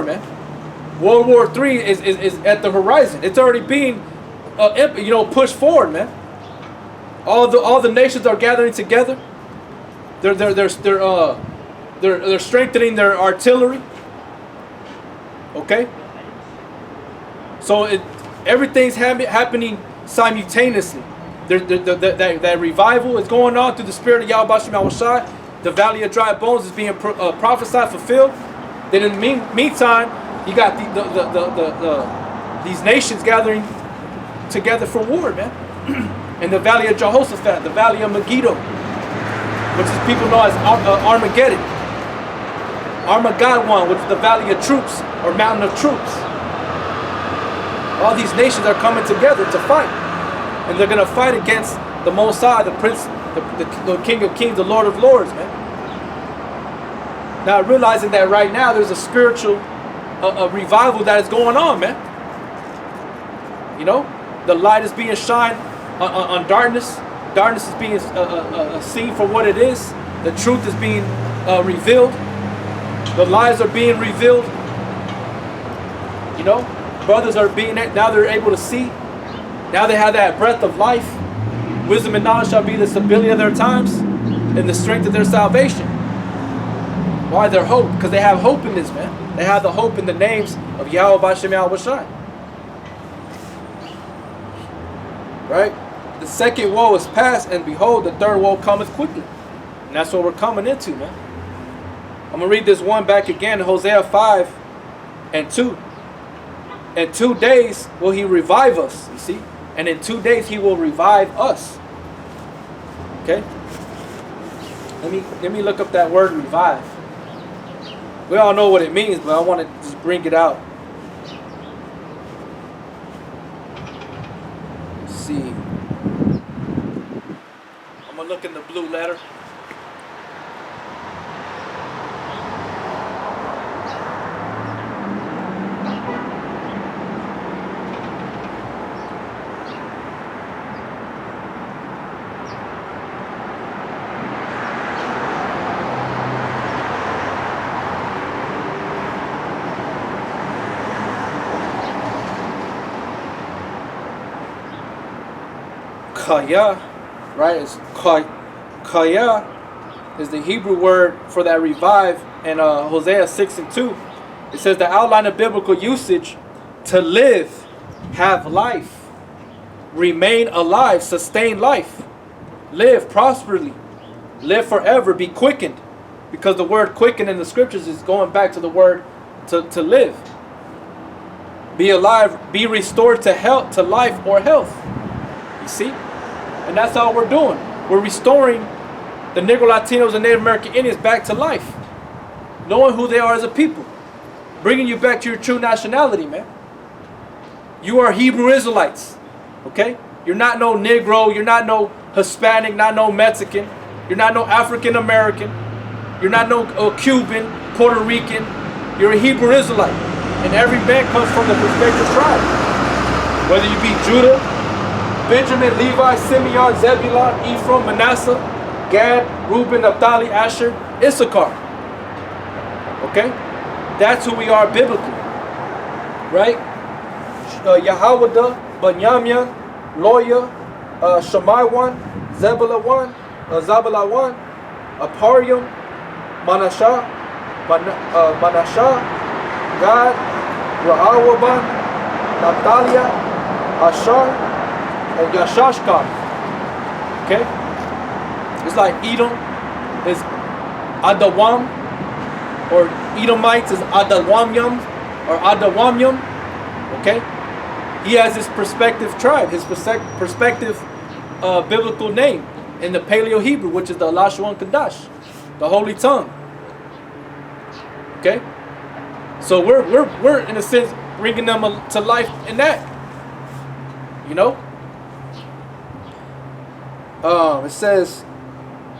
war, man. World War III is at the horizon. It's already being, pushed forward, man. All the nations are gathering together. They're strengthening their artillery. Okay. So everything's happening simultaneously. That revival is going on through the spirit of Yahweh Shem Yahushai. The valley of dry bones is being prophesied, fulfilled. Then in the meantime, you got these nations gathering together for war, man. In the valley of Jehoshaphat, the valley of Megiddo, which is people know as Armageddon. Armageddon, which is the valley of troops or mountain of troops. All these nations are coming together to fight, and they're gonna fight against the Most High, the Prince, the King of Kings, the Lord of Lords, man. Now realizing that right now there's a spiritual a revival that is going on, man. You know, the light is being shined on darkness. Darkness is being seen for what it is. The truth is being revealed. The lies are being revealed. You know, brothers are being, now they're able to see. Now they have that breath of life. Wisdom and knowledge shall be the stability of their times and the strength of their salvation. Why? Their hope, because they have hope in this, man. They have the hope in the names of Yahweh Shem Yahushai. Right? The second woe is past, and behold, the third woe cometh quickly. And that's what we're coming into, man. I'm going to read this one back again, Hosea 5:2. In 2 days will he revive us, you see? And in 2 days he will revive us. Okay? Let me look up that word revive. We all know what it means, but I want to just bring it out. Let's see. I'm going to look in the blue letter. Kaya, right? It's Kaya is the Hebrew word for that revive. And Hosea 6:2, it says the outline of biblical usage: to live, have life, remain alive, sustain life, live prosperously, live forever, be quickened. Because the word quicken in the scriptures is going back to the word to live. Be alive, be restored to health, to life or health. You see? And that's all we're doing. We're restoring the Negro Latinos and Native American Indians back to life. Knowing who they are as a people. Bringing you back to your true nationality, man. You are Hebrew Israelites. Okay? You're not no Negro. You're not no Hispanic. Not no Mexican. You're not no African American. You're not no Cuban, Puerto Rican. You're a Hebrew Israelite. And every man comes from the respective tribe. Whether you be Judah, Benjamin, Levi, Simeon, Zebulun, Ephraim, Manasseh, Gad, Reuben, Naphtali, Asher, Issachar. Okay? That's who we are biblically. Right? Yahawada, Banyamin, Loya, Shemaiwan, Zebulun, Zabalawan, Aparium, Manasseh, Gad, Rahawaban, Naphtaliah, Asher, and Yashashkar. Okay? It's like Edom is Adawam, or Edomites is Adawamyam, or Adawamyam. Okay? He has his perspective tribe, his perspective biblical name in the Paleo Hebrew, which is the Lashon Kadash, the Holy Tongue. Okay? So we're in a sense bringing them to life in that. You know? It says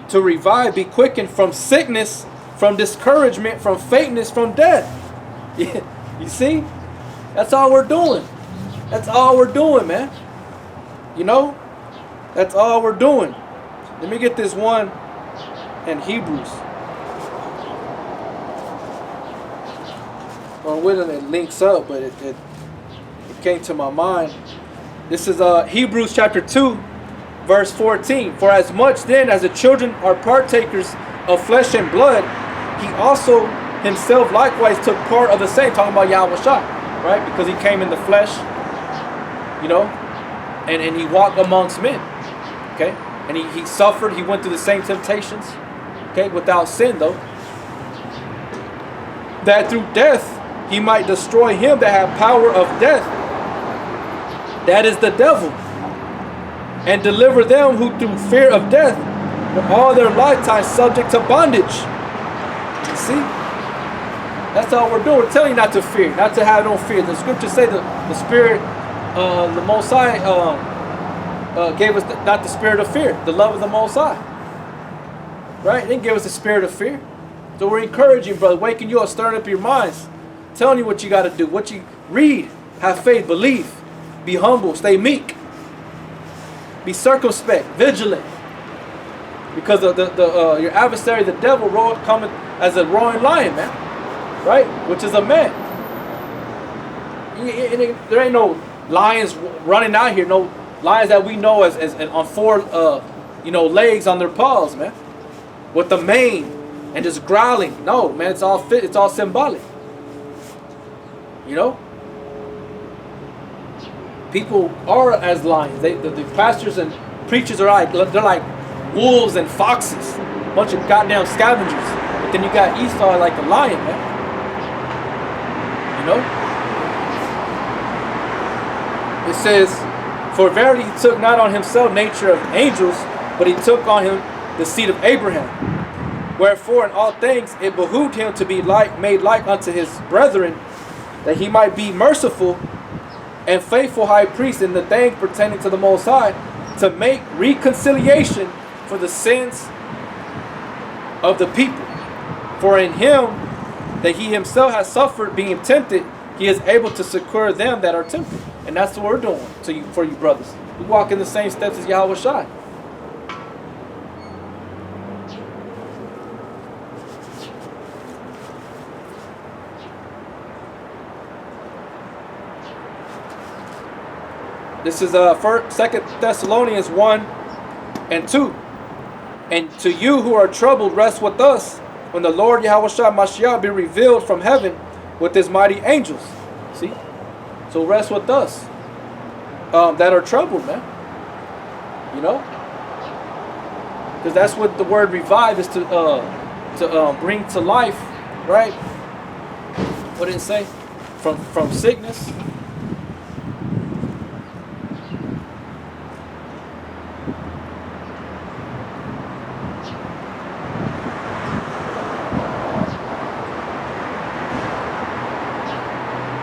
to revive, be quickened from sickness, from discouragement, from faintness, from death. You see? That's all we're doing. That's all we're doing, man. You know? That's all we're doing. Let me get this one in Hebrews. when it links up, but it came to my mind. This is Hebrews chapter 2, verse 14. For as much then as the children are partakers of flesh and blood, he also himself likewise took part of the same. Talking about Yahweh Shai, right? Because he came in the flesh, you know, and he walked amongst men, okay? And he suffered, he went through the same temptations, okay, without sin though. That through death he might destroy him that had power of death, that is the devil, and deliver them who through fear of death were all their lifetime subject to bondage. You see? That's all we're doing. We're telling you not to fear, not to have no fear. The scriptures say the Spirit, the Most High gave us not the spirit of fear, the love of the Most High. Right? He didn't give us the spirit of fear. So we're encouraging, brother, waking you up, stirring up your minds, telling you what you got to do, what you read, have faith, believe, be humble, stay meek, be circumspect, vigilant, because your adversary, the devil, coming as a roaring lion, man, right? Which is a man. There ain't no lions running out here, no lions that we know as on four, legs on their paws, man, with the mane. And just growling. No, man, it's all symbolic. You know? People are as lions. The pastors and preachers are they're like wolves and foxes. A bunch of goddamn scavengers. But then you got Esau like a lion, man. You know? It says, for verily he took not on himself nature of angels, but he took on him the seed of Abraham. Wherefore in all things it behooved him to be made like unto his brethren, that he might be merciful and faithful high priest in the things pertaining to the Most High, to make reconciliation for the sins of the people. For in him that he himself has suffered being tempted, he is able to succor them that are tempted. And that's what we're doing for you brothers. We walk in the same steps as Yahweh Shai. This is 2 Thessalonians 1 and 2. And to you who are troubled, rest with us, when the Lord Yahweh Shai Mashiach be revealed from heaven with his mighty angels. See? So rest with us that are troubled, man. You know? Because that's what the word revive is, to bring to life, right? What did it say? From sickness.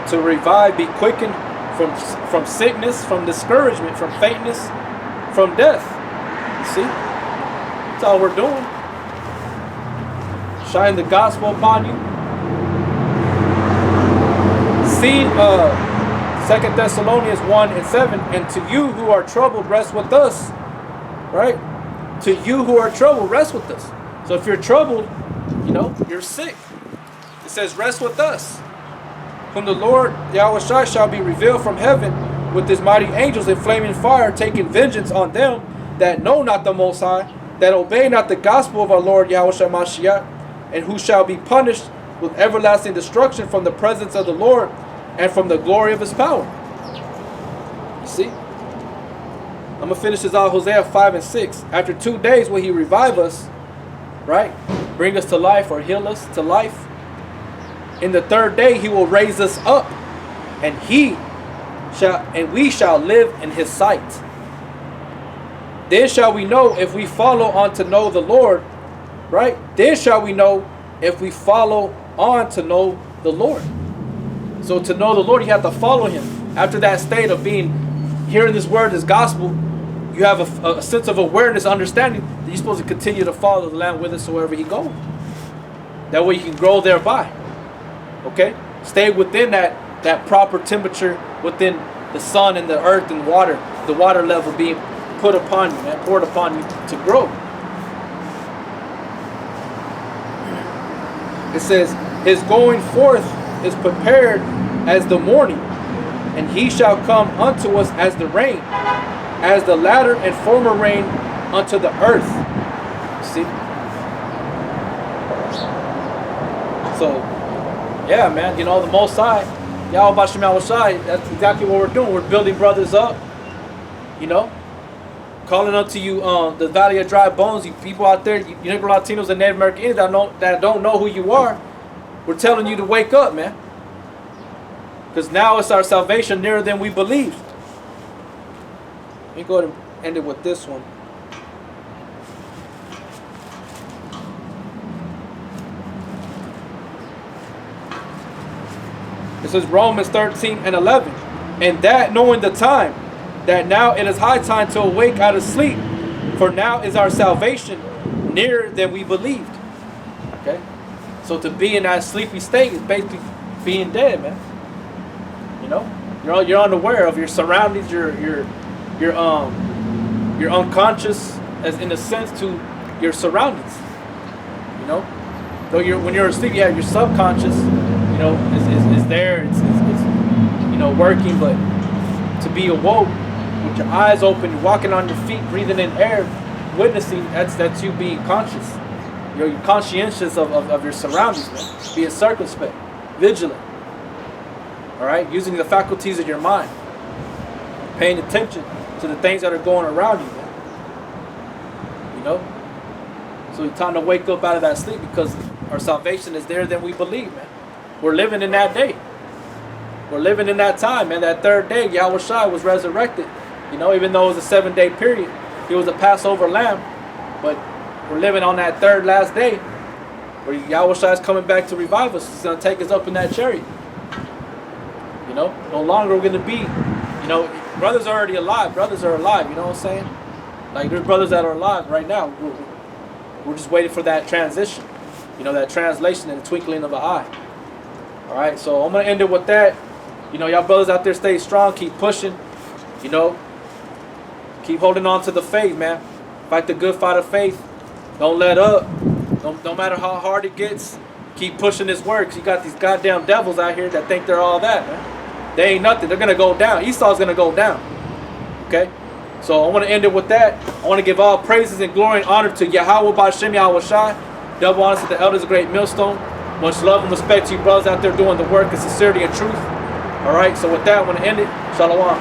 To revive, be quickened from sickness, from discouragement, from faintness, from death. See? That's all we're doing. Shine the gospel upon you. See 2 Thessalonians 1 and 7. And to you who are troubled, rest with us. Right? To you who are troubled, rest with us. So if you're troubled, you're sick. It says rest with us. Whom the Lord Yahweh Shai shall be revealed from heaven with his mighty angels in flaming fire, taking vengeance on them that know not the Most High, that obey not the gospel of our Lord Yahweh Shai Mashiach, and who shall be punished with everlasting destruction from the presence of the Lord and from the glory of his power. You see? I'm going to finish this out, Hosea 5 and 6. After 2 days will he revive us, right? Bring us to life or heal us to life. In the third day he will raise us up, and we shall live in his sight. Then shall we know if we follow on to know the Lord, right? Then shall we know if we follow on to know the Lord. So to know the Lord, you have to follow him. After that state of hearing this word, this gospel, you have a sense of awareness, understanding that you're supposed to continue to follow the Lamb whithersoever he goes. That way you can grow thereby. Okay? Stay within that proper temperature, within the sun and the earth and water, the water level being put upon you and poured upon you to grow. It says, his going forth is prepared as the morning, and he shall come unto us as the rain, as the latter and former rain unto the earth. See? So, yeah, man, you know, the Most High, Yahweh Shem Yahushai, that's exactly what we're doing. We're building brothers up, you know, calling unto you the Valley of Dry Bones, you people out there, you Negro Latinos and Native American Indians that don't know who you are. We're telling you to wake up, man. Because now it's our salvation nearer than we believed. Let me go ahead and end it with this one. It says Romans 13:11. And that knowing the time, that now it is high time to awake out of sleep, for now is our salvation nearer than we believed. Okay? So to be in that sleepy state is basically being dead, man. You know? You're unaware of your surroundings, you're unconscious as in a sense to your surroundings. You know? Though when you're asleep, yeah, your subconscious, you know, is there, it's you know, working, but to be awoke with your eyes open, you're walking on your feet, breathing in air, witnessing, that's you being conscious. You're conscientious of your surroundings, man. Being circumspect, vigilant. Alright? Using the faculties of your mind. Paying attention to the things that are going around you, man. You know? So it's time to wake up out of that sleep, because our salvation is there than we believe, man. We're living in that day. We're living in that time, man. That third day, Yahweh Shai was resurrected. You know, even though it was a 7-day period, he was a Passover lamb. But we're living on that third last day, where Yahweh Shai is coming back to revive us. He's going to take us up in that chariot. You know, no longer we're going to be, you know, brothers are already alive. Brothers are alive, you know what I'm saying? Like, there's brothers that are alive right now. We're just waiting for that transition. You know, that translation in the twinkling of an eye. Alright, so I'm going to end it with that. You know, y'all brothers out there, stay strong, keep pushing. You know, keep holding on to the faith, man. Fight the good fight of faith. Don't let up. No matter how hard it gets, keep pushing this work. You got these goddamn devils out here that think they're all that, man. They ain't nothing. They're going to go down. Esau's going to go down. Okay? So I want to end it with that. I want to give all praises and glory and honor to Yahweh B'Shem Yahweh Shai. Double honors to the elders of Great Millstone. Much love and respect to you brothers out there doing the work in sincerity and truth. Alright, so with that, I want to end it. Shalom.